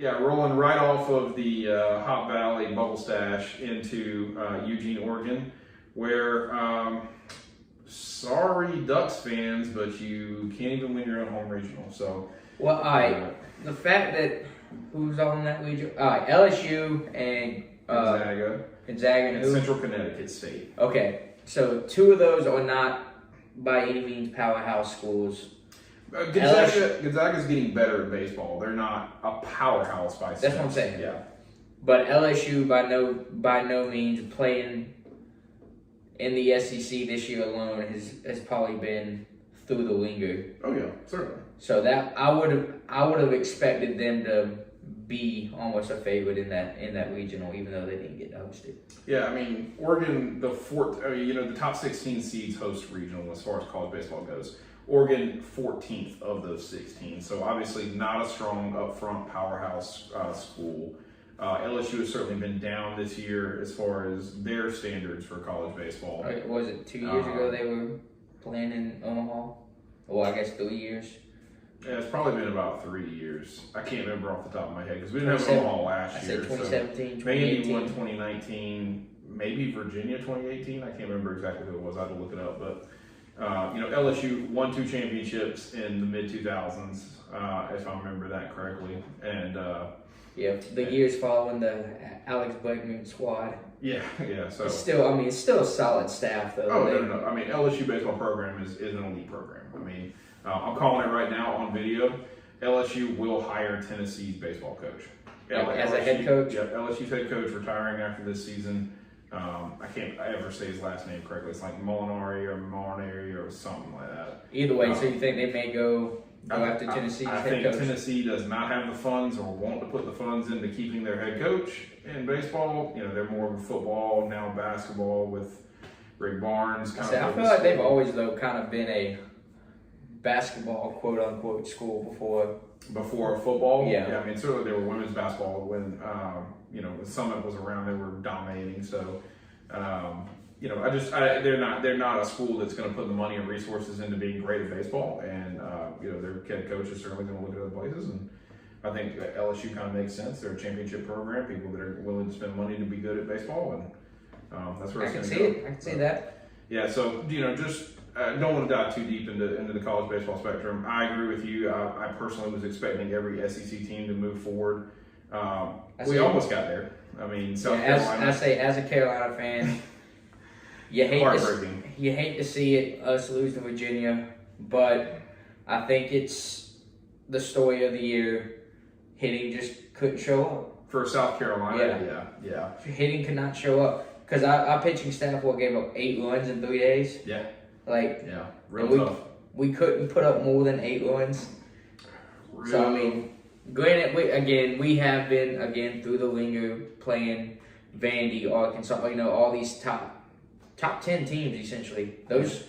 rolling right off of the Hot Valley Bubble Stash into Eugene, Oregon, where, sorry Ducks fans, but you can't even win your own home regional. So, well, all right. The fact that who's on that region? All right, LSU and Gonzaga and who? Central Connecticut State. Okay, so two of those are not by any means powerhouse schools. Gonzaga's getting better at baseball. They're not a powerhouse by That's what I'm saying. Yeah. But LSU by no means playing in the SEC this year alone has probably been through the ringer. Oh yeah, certainly. So that I would have expected them to be almost a favorite in that regional, even though they didn't get hosted. Yeah, I mean Oregon, the top 16 seeds host regional as far as college baseball goes. Oregon 14th of those 16, so obviously not a strong upfront powerhouse school. LSU has certainly been down this year as far as their standards for college baseball. Was it 2 years ago they were playing in Omaha? Well, I guess 3 years. Yeah, it's probably been about 3 years. I can't remember off the top of my head because we didn't have Omaha last year. I said 2017, so maybe won 2019, maybe Virginia 2018. I can't remember exactly who it was. I had to look it up. But, LSU won 2 championships in the mid-2000s, if I remember that correctly. And the years following the Alex Blakeman squad. Yeah. So it's still a solid staff though. Oh, no. I mean, LSU baseball program is an elite program. I mean, I'm calling it right now on video. LSU will hire Tennessee's baseball coach. As a head coach? Yeah, LSU's head coach retiring after this season. I can't ever say his last name correctly. It's like Molinari or something like that. Either way, so you think they may go after Tennessee's head coach? I think Tennessee does not have the funds or want to put the funds into keeping their head coach in baseball. They're more of a football, now basketball with Rick Barnes. I feel like they've always, though, kind of been a basketball, quote-unquote, school before football. Yeah. I mean, certainly they were women's basketball when when Summit was around. They were dominating. So, they're not a school that's going to put the money and resources into being great at baseball. And their head coach is certainly going to look at other places. And I think that LSU kind of makes sense. They're a championship program. People that are willing to spend money to be good at baseball, and that's where it's going to go. I can see that. Yeah. So just. Don't want to dive too deep into the college baseball spectrum. I agree with you. I personally was expecting every SEC team to move forward. We almost got there. I mean, South Carolina. As a Carolina fan, you hate to see us lose to Virginia, but I think it's the story of the year. Hitting just couldn't show up. For South Carolina, yeah. Hitting could not show up because our pitching staff gave up 8 runs in 3 days. Yeah. Real tough. We couldn't put up more than 8 runs. So, I mean, granted, we have been, through the ringer playing Vandy, Arkansas, all these top 10 teams, essentially. Those,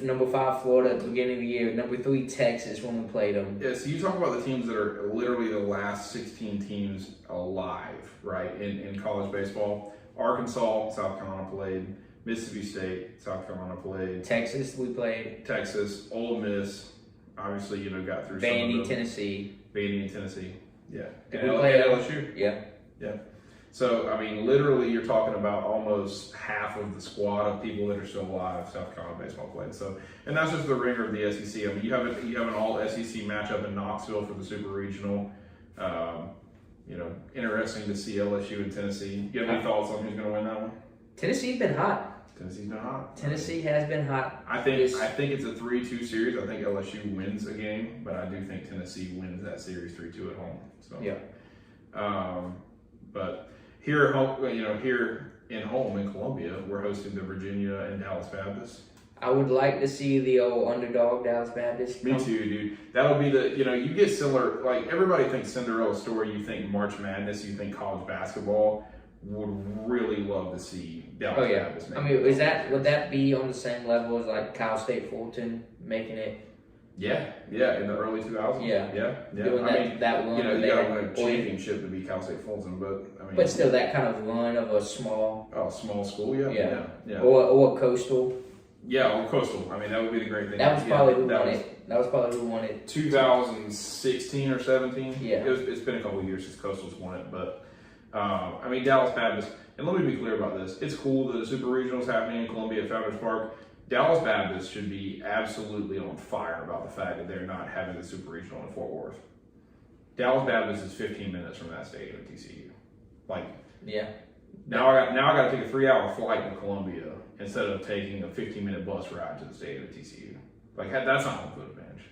number 5 Florida at the beginning of the year, number 3 Texas when we played them. Yeah, so you talk about the teams that are literally the last 16 teams alive, right, in college baseball. Arkansas, South Carolina played. Mississippi State, South Carolina played. Texas, we played. Texas, Ole Miss, obviously, got through Vandy, some of Tennessee. Vandy and Tennessee, yeah. Did we play LSU? Yeah. So, I mean, literally, you're talking about almost half of the squad of people that are still alive South Carolina baseball played. So, and that's just the ringer of the SEC. I mean, you have an all SEC matchup in Knoxville for the Super Regional. Interesting to see LSU and Tennessee. You have any thoughts on who's going to win that one? Tennessee's been hot. Tennessee's been hot. Tennessee has been hot. I think it's a 3-2 series. I think LSU wins a game, but I do think Tennessee wins that series 3-2 at home. So yeah. But here at home, here in Columbia, we're hosting the Virginia and Dallas Baptist. I would like to see the old underdog Dallas Baptist. Me too, dude. That'll be you get similar. Like everybody thinks Cinderella story. You think March Madness. You think college basketball. Would really love to see Dallas Baptist. Would that be on the same level as like Cal State Fulton making it? Yeah, in the early 2000s. Yeah. Doing that run. You got to win a championship to be Cal State Fulton, but still that kind of run of a small school. Yeah. Or coastal. Yeah, or Coastal. I mean, that would be the great thing. That was probably who won it. That was probably who won it. 2016 or 17. Yeah. It's been a couple of years since Coastal's won it, but I mean, Dallas Baptist. And let me be clear about this. It's cool that the Super Regional is happening in Columbia at Founders Park. Dallas Baptist should be absolutely on fire about the fact that they're not having the Super Regional in Fort Worth. Dallas Baptist is 15 minutes from that stadium at TCU. Like, yeah. Now I got to take a 3-hour flight to Columbia instead of taking a 15-minute bus ride to the stadium at TCU. Like, that's not home field advantage.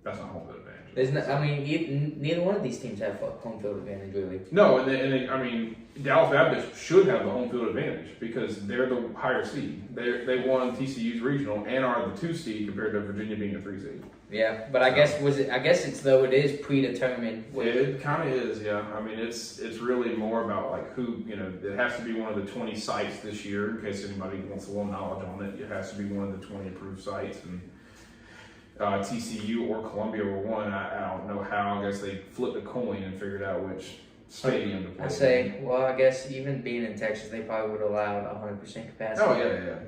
That's not home field advantage. There's no, I mean, neither one of these teams have home field advantage, really. No, I mean, Dallas Baptist should have the home field advantage because they're the higher seed. They won TCU's regional and are the 2 seed compared to Virginia being a 3 seed. Yeah, but I guess it is predetermined. It kind of is, yeah. I mean, it's really more about like who, it has to be one of the 20 sites this year in case anybody wants a little knowledge on it. It has to be one of the 20 approved sites, and TCU or Columbia were one. I don't know how. I guess they flipped a coin and figured out which stadium to play. I guess even being in Texas, they probably would allow 100% capacity. Oh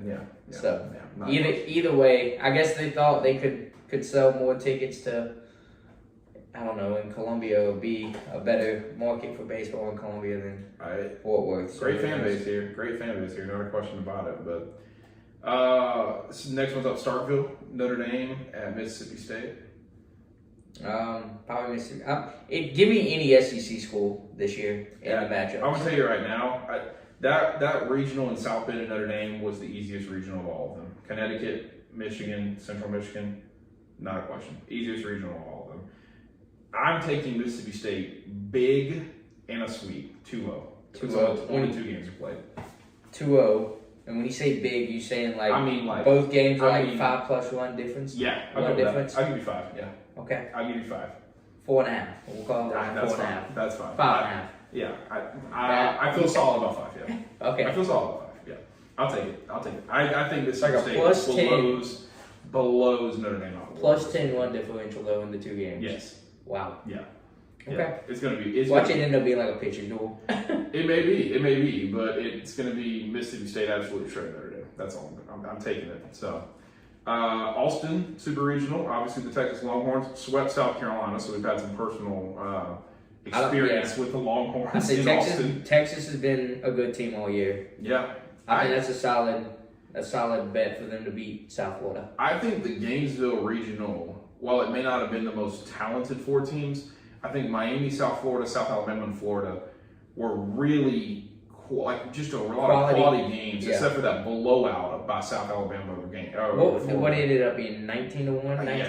yeah. So either way, I guess they thought they could sell more tickets to, I don't know, in Columbia it would be a better market for baseball in Columbia than Fort Worth. So great fan base here, not a question about it. But next one's up, Starkville, Notre Dame at Mississippi State. Probably Mississippi. Give me any SEC school this year in the matchup. I'm gonna tell you right now, that regional in South Bend and Notre Dame was the easiest regional of all of them. Connecticut, Michigan, Central Michigan, not a question. Easiest regional of all of them. I'm taking Mississippi State big and a sweep, 2-0. 2-0. 22 games are played. 2-0. And when you say big, you saying like both games are 5+ 1 difference? Yeah, I'll give you 5. Yeah. Okay. I'll give you 5. 4.5. We'll call it 4.5. That's fine. 5.5. Yeah. I feel solid about 5. Yeah. Okay. I feel solid about 5. Yeah. I'll take it. I think Mississippi like State blows Notre Dame out. Plus 10 run differential though in the 2 games. Yes. Wow. Yeah. Okay. Yeah. It's gonna be. Watch it end up being like a pitching duel. It may be, but it's gonna be Mississippi State absolutely shredding Notre Dame. That's all. I'm taking it. So, Austin Super Regional. Obviously, the Texas Longhorns swept South Carolina, so we've had some personal experience with the Longhorns. I say Austin. Texas has been a good team all year. Yeah. I think that's a solid bet for them to beat South Florida. I think the Gainesville Regional, while it may not have been the most talented 4 teams, I think Miami, South Florida, South Alabama, and Florida were really just a lot of quality games, except for that blowout by South Alabama over game. What ended up being 19-1,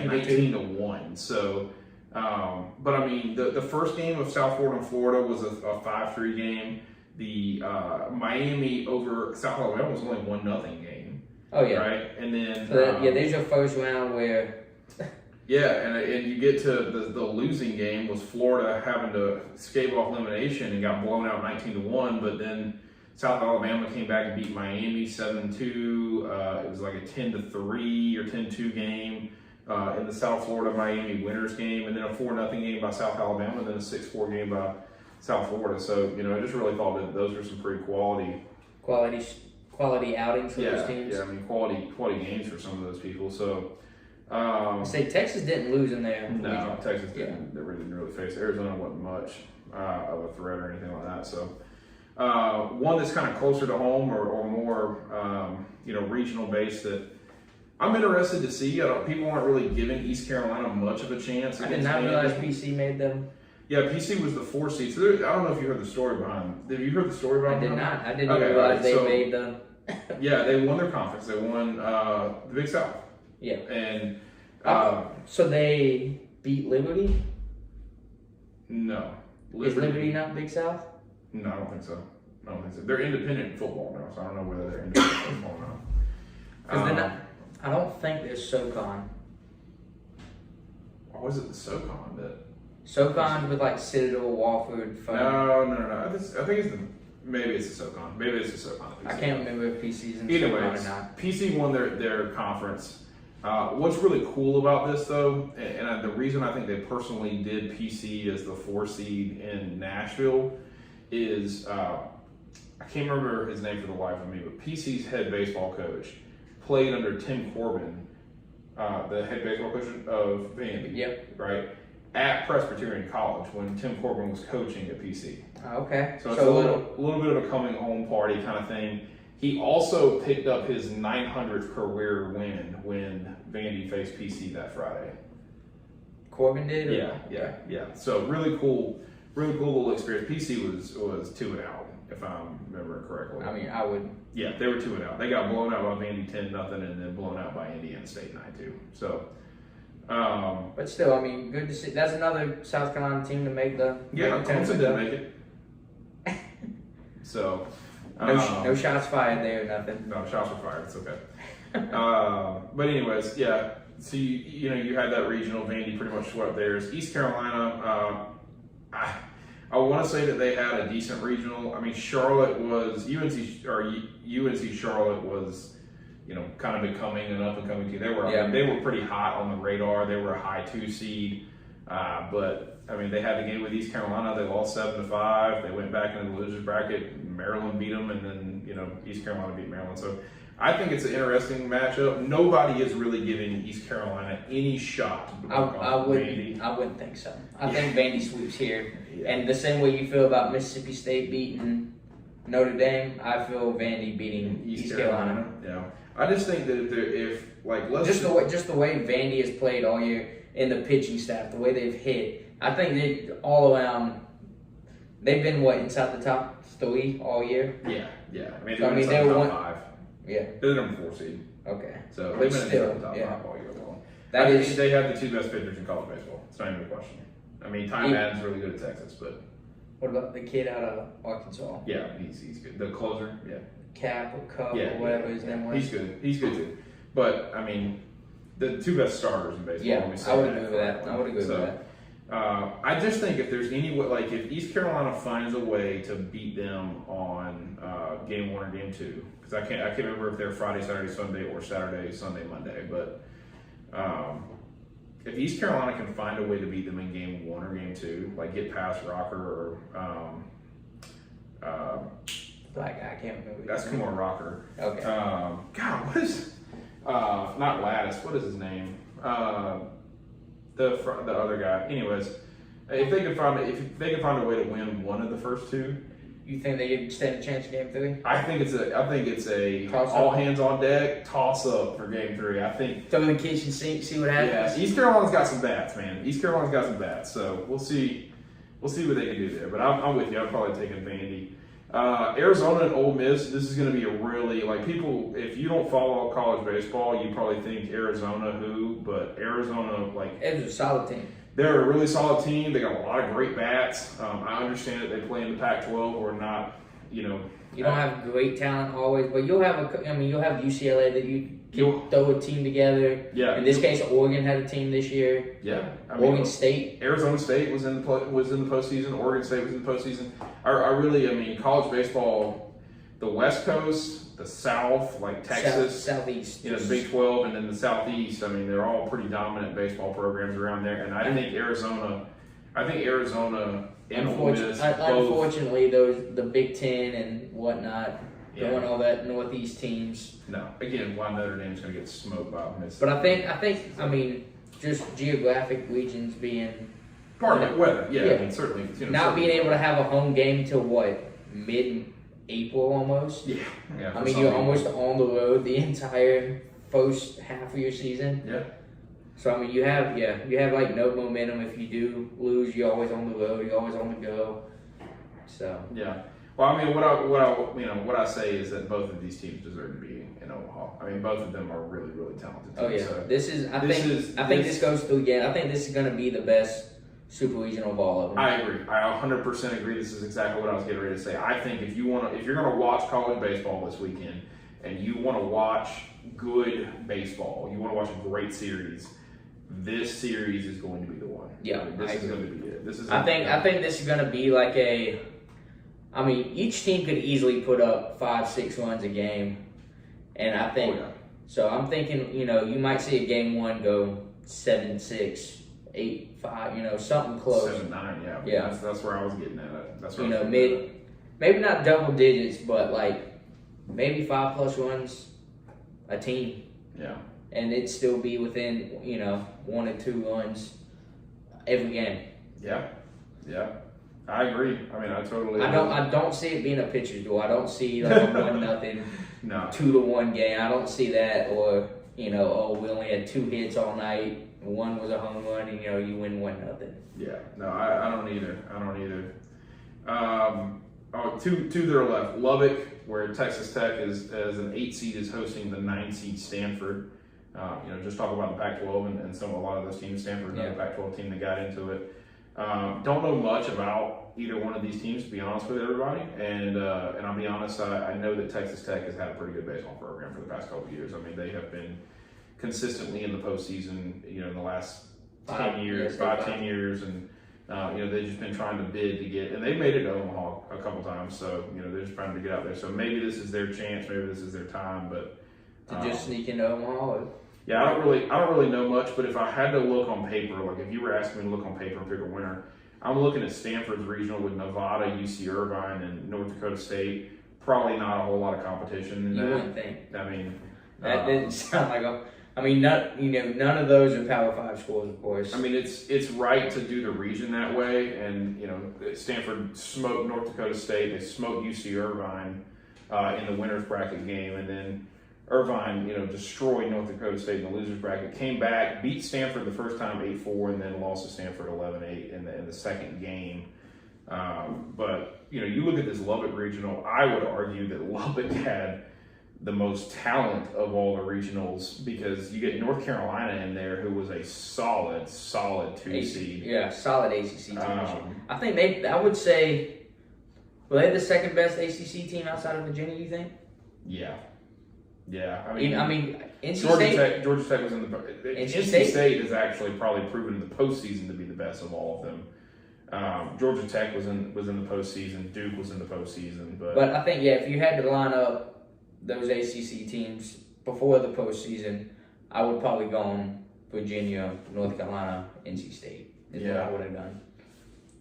19-1. So, but I mean, the first game of South Florida and Florida was a 5-3 game. The Miami over South Alabama was only 1-0 game. Oh yeah, right. And then there's your first round where. Yeah, and you get to the losing game was Florida having to escape off elimination and got blown out 19-1, but then South Alabama came back and beat Miami 7-2. It was like a 10-3 or 10-2 game in the South Florida Miami winners game, and then a 4-0 game by South Alabama, and then a 6-4 game by South Florida. So I just really thought that those are some pretty quality outings for those teams. Yeah, I mean quality games for some of those people. So. I say Texas didn't lose in there. No, Texas didn't. They didn't really face it. Arizona wasn't much of a threat or anything like that. So, one that's kind of closer to home or more, regional based that I'm interested to see. People aren't really giving East Carolina much of a chance. I did not realize PC made them. Yeah, PC was the 4 seed. So I don't know if you heard the story behind. Have you heard the story behind? I did not. I didn't realize they made them. Yeah, they won their conference. They won the Big South. Yeah. And so they beat Liberty? No. Is Liberty not Big South? No, I don't think so. They're independent football now, so I don't know whether they're independent football now. I don't think there's SoCon. Or was it the SoCon that? SoCon with like Citadel, Wofford. No. I think maybe it's the SoCon. Maybe it's the SoCon. I can't remember if PC's in SoCon or not. PC won their conference. What's really cool about this, though, and the reason I think they personally did PC as the 4 seed in Nashville is I can't remember his name for the life of me, but PC's head baseball coach played under Tim Corbin, the head baseball coach of Vandy. Yep. Right. At Presbyterian College when Tim Corbin was coaching at PC. Okay. So it's a little bit of a coming home party kind of thing. He also picked up his 900th career win when Vandy faced PC that Friday. Corbin did? Or? Yeah. So really cool little experience. PC was 2-0, if I'm remembering correctly. I mean, I would. Yeah, they were 2-0. They got blown out by Vandy 10-0 and then blown out by Indiana State 9-2. So. But still, I mean, good to see. That's another South Carolina team to make the. Yeah, Clemson didn't make it. So. No shots fired there, nothing. No, shots were fired. It's okay. But anyways, yeah. So you had that regional. Vandy pretty much swept theirs. East Carolina. I want to say that they had a decent regional. I mean, Charlotte was UNC Charlotte was, kind of becoming an up and coming team. They were pretty hot on the radar. They were a high 2 seed, but I mean, they had the game with East Carolina. They lost 7-5. They went back into the losers bracket. Maryland beat them, and then East Carolina beat Maryland. So I think it's an interesting matchup. Nobody is really giving East Carolina any shot. I wouldn't think so. I think Vandy sweeps here, and the same way you feel about Mississippi State beating Notre Dame, I feel Vandy beating East Carolina. Yeah, I just think that just the way Vandy has played all year in the pitching staff, the way they've hit, I think they all around. They've been inside the top 3 all year. Yeah. I mean, they were top 5. Yeah, they're the number 4 seed. Okay, so they've been in the top 5 all year long. I think they have the 2 best pitchers in college baseball. It's not even a question. I mean, Ty Madden's really good at Texas, but what about the kid out of Arkansas? Yeah, he's good. The closer, yeah. Cap or Cup or whatever his name was. He's good. He's good too. But I mean, the 2 best starters in baseball. Yeah, I would agree with that. With that. I just think if there's any way, if East Carolina finds a way to beat them on game 1 or game 2, because I can't remember if they're Friday, Saturday, Sunday, or Saturday, Sunday, Monday, but if East Carolina can find a way to beat them in game 1 or game 2, get past Rocker or black guy, I can't remember. That's Kumar Rocker. Okay. God, what is not Lattice? What is his name? The other guy. Anyways, if they can find a way to win one of the first 2, you think they could stand a chance in game 3? I think it's a all hands on deck toss up for game 3. I think throw in the kitchen sink, see what happens. Yeah, East Carolina's got some bats, man. East Carolina's got some bats, so we'll see what they can do there. But I'm with you. I'm probably taking Vandy. Arizona and Ole Miss. This is going to be a really people. If you don't follow college baseball, you probably think Arizona but Arizona it's a solid team. They're a really solid team. They got a lot of great bats. I understand that they play in the Pac-12 or not. You don't have great talent always, but you'll have you'll have UCLA that you can throw a team together. Yeah. In this case, Oregon had a team this year. Yeah. Oregon State, Arizona State was in the postseason. Oregon State was in the postseason. College baseball, the West Coast, the South, Texas, Southeast, the Big 12, and then the Southeast. They're all pretty dominant baseball programs around there. And I think Arizona and Ole Miss. Unfortunately, the Big Ten and whatnot. Don't want all that Northeast teams. No, again, why Notre Dame's going to get smoked by Mississippi. But I think, just geographic regions being part of it, weather. Yeah. Certainly. Not being able to have a home game till mid-April almost. Yeah. You're almost on the road the entire first half of your season. Yeah. So you have no momentum. If you do lose, you're always on the road. You're always on the go. So yeah. Well, what I say is that both of these teams deserve to be in Omaha. Both of them are really, really talented teams. Oh yeah. So I think this goes through again. I think this is going to be the best super regional of all of them. I agree. I 100% agree. This is exactly what I was getting ready to say. I think if you're going to watch college baseball this weekend and you want to watch good baseball, you want to watch a great series, this series is going to be the one. Yeah, this is going to be it. I think this is going to be each team could easily put up 5-6 runs a game, and I think so. I'm thinking, you might see a game 1 go 7-6, 8-5, something close. 7-9, yeah. Yeah, that's where I was getting at. That's where maybe not double digits, but maybe 5+ runs a team. Yeah. And it'd still be within, 1 or 2 runs every game. Yeah. I agree. I mean, I totally. I don't see it being a pitcher's duel. I don't see like a 1-0, no 2-1 game. I don't see that, or we only had 2 hits all night. One was a home run, and you win 1-0. Yeah. No, I don't either. Two that are left. Lubbock, where Texas Tech is as an 8 seed is hosting the 9 seed Stanford. Just talk about the Pac-12 and a lot of those teams. Stanford, another Pac-12 team that got into it. Don't know much about either one of these teams, to be honest with everybody. And I'll be honest, I know that Texas Tech has had a pretty good baseball program for the past couple of years. I mean, they have been consistently in the postseason, in the last 10 years, 10 years, and they've just been trying to bid to get, and they've made it to Omaha a couple times. So they're just trying to get out there. So maybe this is their chance, maybe this is their time, but to just sneak into Omaha. Yeah, I don't really know much, but if I had to look on paper, like if you were asking me to look on paper and pick a winner, I'm looking at Stanford's regional with Nevada, UC Irvine, and North Dakota State. Probably not a whole lot of competition in that. You wouldn't think. I mean, that didn't sound like a. I mean, none of those are Power 5 schools, of course. I mean, it's right to do the region that way, and Stanford smoked North Dakota State. They smoked UC Irvine in the winners bracket game, and then Irvine, destroyed North Dakota State in the losers bracket. Came back, beat Stanford the first time 8-4, and then lost to Stanford 11-8 in the second game. But you look at this Lubbock regional. I would argue that Lubbock had the most talent of all the regionals because you get North Carolina in there, who was a solid 2 seed. Yeah, solid ACC team. I think I would say, were they the second best ACC team outside of Virginia? You think? Yeah. I mean, NC Georgia Tech was in the. NC State has actually probably proven in the postseason to be the best of all of them. Georgia Tech was in the postseason. Duke was in the postseason, but I think if you had to line up those ACC teams before the postseason, I would probably go on Virginia, North Carolina, NC State. Is what I would have done.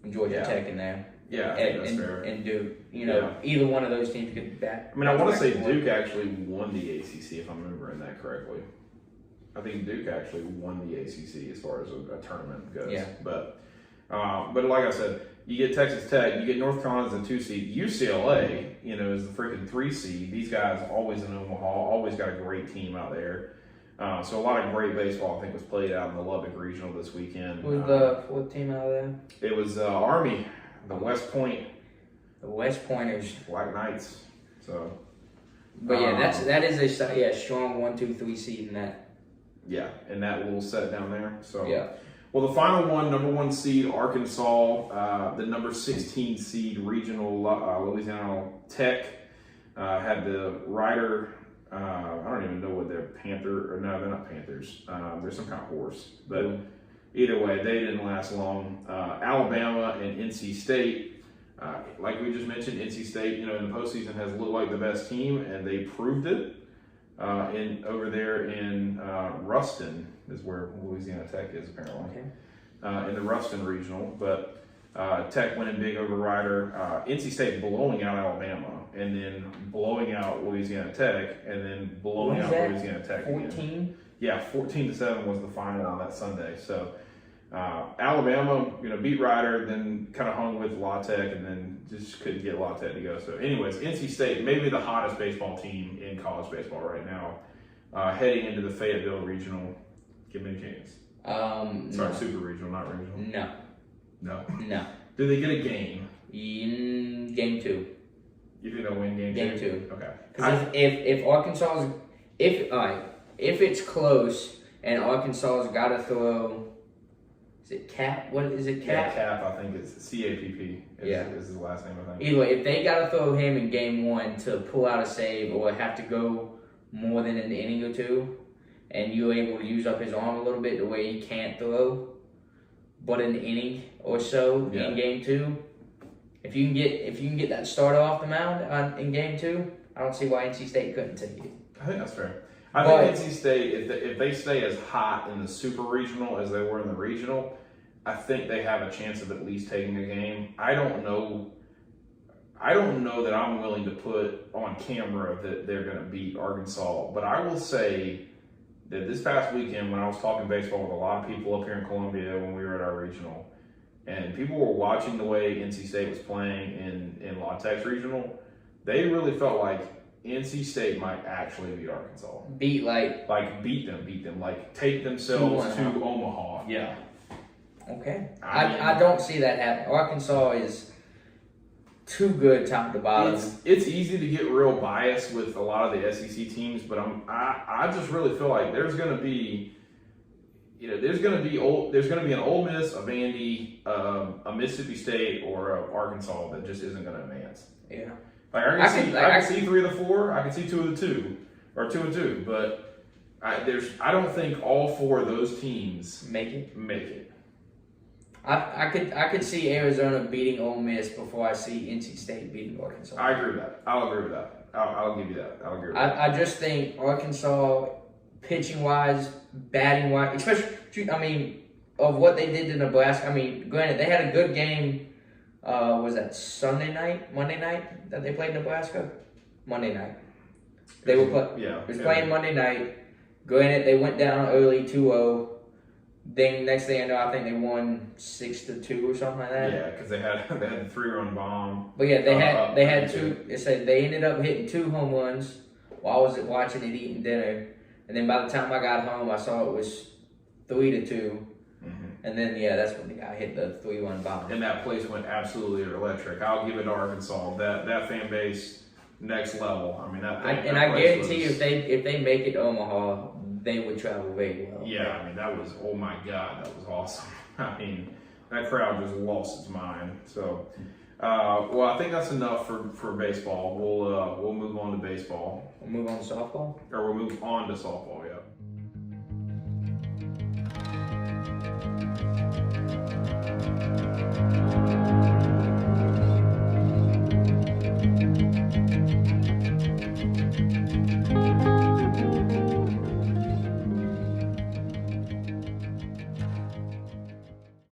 And Georgia Tech in there. Yeah, I think that's fair. And Duke, either one of those teams could back. I mean, I want to say Duke actually won the ACC, if I'm remembering that correctly. I think Duke actually won the ACC as far as a tournament goes. Yeah. But like I said, you get Texas Tech, you get North Carolina as a 2 seed. UCLA, is the freaking 3 seed. These guys always in Omaha, always got a great team out there. So a lot of great baseball, I think, was played out in the Lubbock Regional this weekend. Who's the 4th team out there? It was Army. The West Point. The West Pointers. Black Knights. So. But that is a strong 1, 2, 3 seed in that. Yeah, in that little set down there. So. Yeah. Well, the final one, number 1 seed Arkansas, the number 16 seed regional Louisiana Tech had the Rider. I don't even know what they're Panther or no, they're not Panthers. They're some kind of horse, but. Either way, they didn't last long. Alabama and NC State, like we just mentioned, NC State, in the postseason has looked like the best team, and they proved it. Over there in Ruston is where Louisiana Tech is apparently. Okay. In the Ruston regional, but Tech winning big over Rider. NC State blowing out Alabama, and then blowing out Louisiana Tech, and then blowing out Louisiana Tech 14? Again. Yeah, 14-7 was the final on that Sunday. So Alabama, beat Rider, then kind of hung with La Tech, and then just couldn't get La Tech to go. So, anyways, NC State, maybe the hottest baseball team in college baseball right now, heading into the Fayetteville Regional. Give me a chance. Sorry, Super Regional, not Regional. No. Do they get a game? In game 2. You think they'll win game 2? Game 2. Okay. Because if Arkansas if it's close and Arkansas's got to throw, is it Cap? What is it, Cap? Yeah, Cap. I think it's CAPP. Is his last name, I think. Either way, if they got to throw him in game 1 to pull out a save or have to go more than an inning or 2, and you're able to use up his arm a little bit the way he can't throw, but an inning or so in game 2, if you can get that starter off the mound in game 2, I don't see why NC State couldn't take it. I think that's fair. I think NC State, if they stay as hot in the Super Regional as they were in the Regional, I think they have a chance of at least taking a game. I don't know. I don't know that I'm willing to put on camera that they're going to beat Arkansas, but I will say that this past weekend when I was talking baseball with a lot of people up here in Columbia when we were at our regional, and people were watching the way NC State was playing in La Tech's regional, they really felt like NC State might actually beat Arkansas. Beat them, like take themselves to Omaha. Yeah. Okay. I don't see that happen. Arkansas is too good top to bottom. It's easy to get real biased with a lot of the SEC teams, but I just really feel like there's going to be an Ole Miss, a Vandy, a Mississippi State, or a Arkansas that just isn't going to advance. Yeah. Like I can see 3 of the 4. I can see 2 of the 2, or 2 and 2. But I don't think all 4 of those teams make it. I could see Arizona beating Ole Miss before I see NC State beating Arkansas. I agree with that. I'll agree with that. I'll give you that. I'll agree with that. I just think Arkansas, pitching wise, batting wise, especially of what they did to Nebraska. Granted, they had a good game. Was that Monday night that they played Nebraska? Monday night. They were playing Monday night. Granted, they went down early 2-0. Then next thing I know, I think they won 6-2 or something like that. Yeah, because they had the 3-run bomb. But yeah, they had 2. It said they ended up hitting 2 home runs while I was watching it eating dinner. And then by the time I got home, I saw it was 3-2. And then, that's when the guy hit the 3-1 bomb. And that place went absolutely electric. I'll give it to Arkansas. That fan base, next level. I guarantee you, if they make it to Omaha, they would travel very well. Yeah, that was, oh my God, that was awesome. That crowd just lost its mind. So, well, I think that's enough for baseball. We'll move on to baseball. We'll move on to softball? Or we'll move on to softball, yeah.